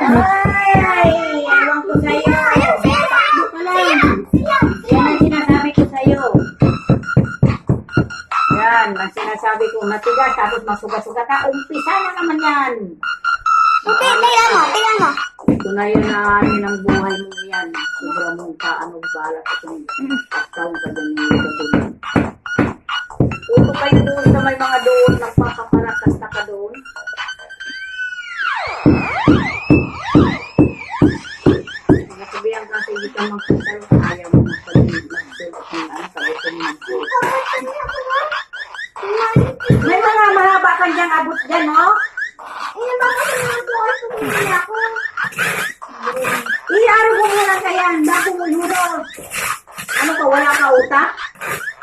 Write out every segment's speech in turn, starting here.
Ay, ewan ko sa'yo. Takbo ka lang. Yan ang sinasabi ko sa'yo. Yan, ang sinasabi ko, matigas, tapos masuga-suga ka. Umpisa na naman yan. Tingnan mo. Ito na yun na ano ng buhay mo yan. Sobra mong kaanong balat at yung pagkaw ka dyan yung upo kayo doon sa may mga doon, nagpapaparatas na ka doon. Nakasabihan kasi hindi ka magkasal, ayaw mo magsulat ng ano, sa ito mo magsulat. May mga mahaba kang dyan, abot dyan, no? I-araw mo muna kaya, bago mo yuro. Ano ka, wala ka utak?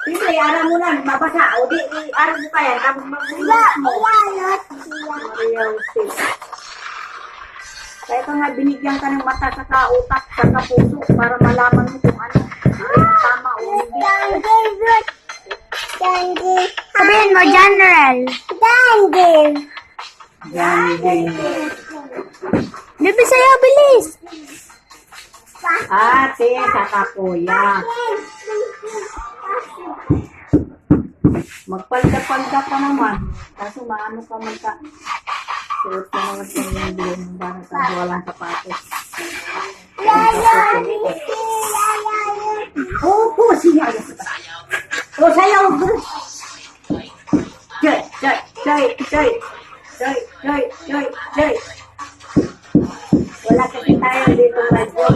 Siyempre, i-araw mo lang, mabasa. O di, i-araw mo kaya, tapos mag-ulat mo. Kaya ka nga, binigyan ka ng mata sa kautak, sa kapuso, para malaman mo kung ano. Ang tama o hindi. Sabihin mo, General. Yan, din. Libi sa'yo, bilis. Ate, sa kapuya. Magpalda-palda pa naman. Kaso maano ka magka... Suot ka naman sa yung bilhin mo ba na sa walang sapatos. Opo, siya. O, sayaw. Jay, jay, jay, jay. Jay, jay, jay, jay. Wala kasi tayo dito radyo.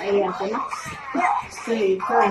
Ayan ko na. Say, say.